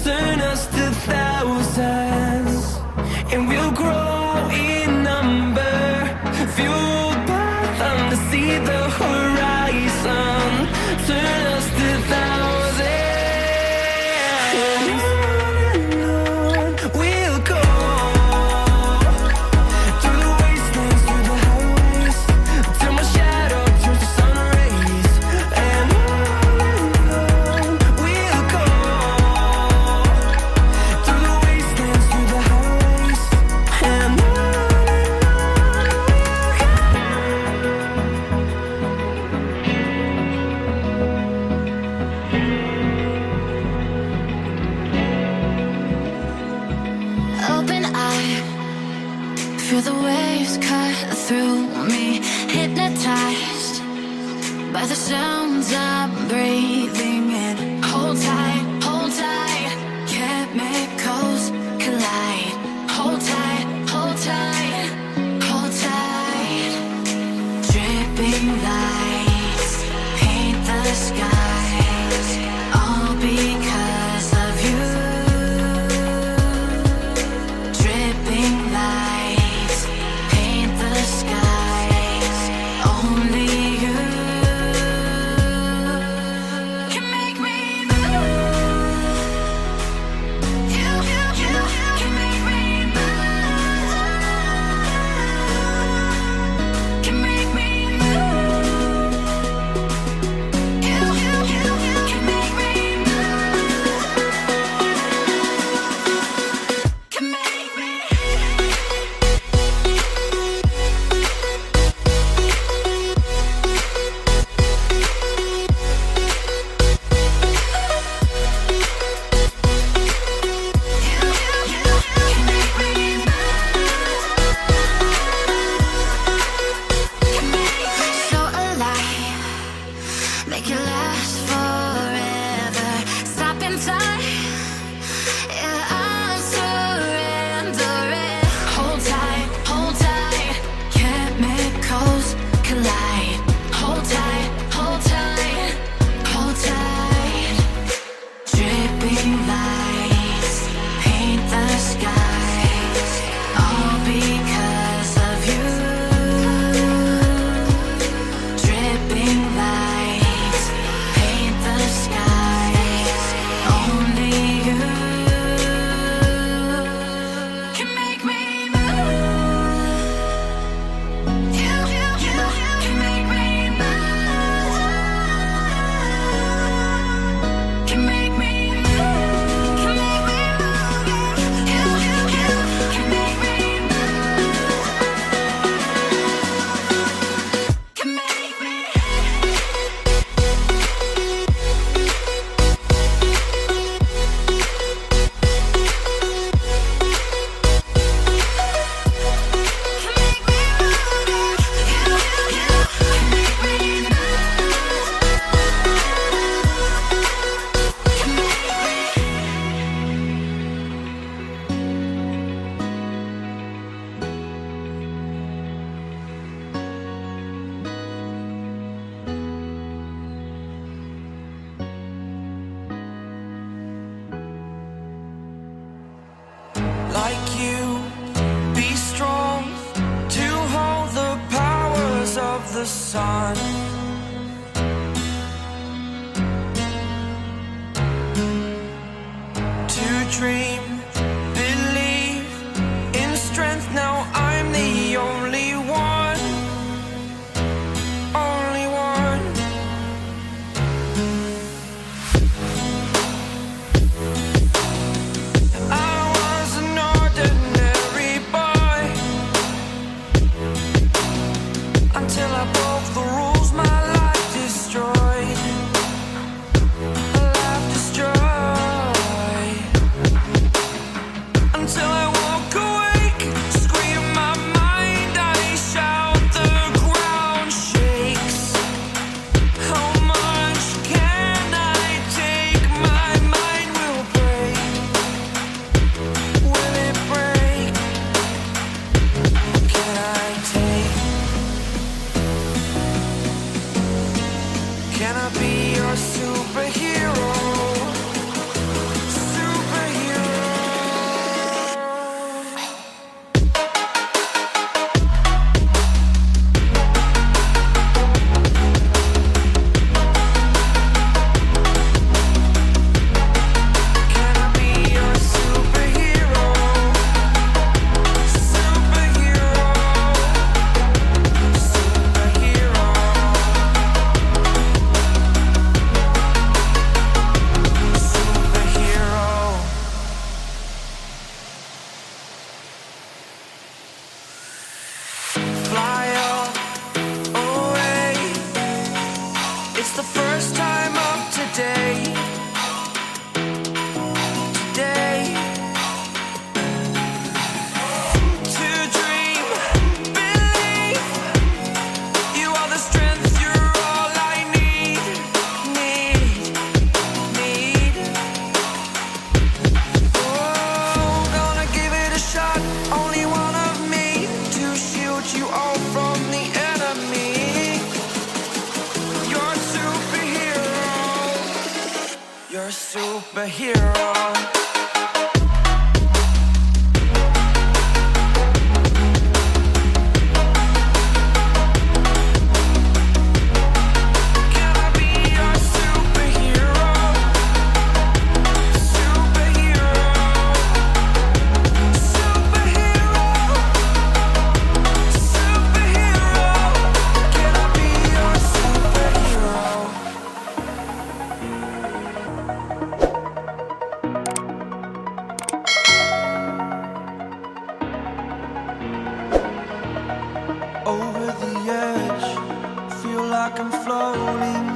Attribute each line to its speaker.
Speaker 1: turn us to thousands, and we'll grow in number, fueled by them to see the horizon. Turn us to thousands, and on we'll go, through the wastelands, through the highways, till my shadow turns to sun rays. And on we'll go, through the wastelands, through the highways, and on
Speaker 2: Open eye, feel the waves cut through me, hypnotized by the sounds I'm breathing in. Hold tight, chemicals collide. Hold tight, hold tight, hold tight. Dripping lights paint the skies, all because of you. Dripping lights paint the skies, only you can make me move. You can make me move. Can make me move. You can make me move. Can make me. So alive, make it last forever. Stop in time, yeah, I'm surrendering. Hold tight, chemicals collide. Hold tight, hold tight, hold tight. Dripping lights paint the skies, all because of you. Dripping lights paint the skies, only you can make me move. You can make me move. Can make me move. Can make me move. You can make me move. Can make me.
Speaker 1: like you, be strong to hold the powers of the sun. To dream, believe in strength. Now I'm the only one, only one. I was an ordinary boy until I broke the rules. My superhero? Can I be your superhero? Superhero. Superhero. Superhero. Can I be your superhero? Over the edge, feel like I'm floating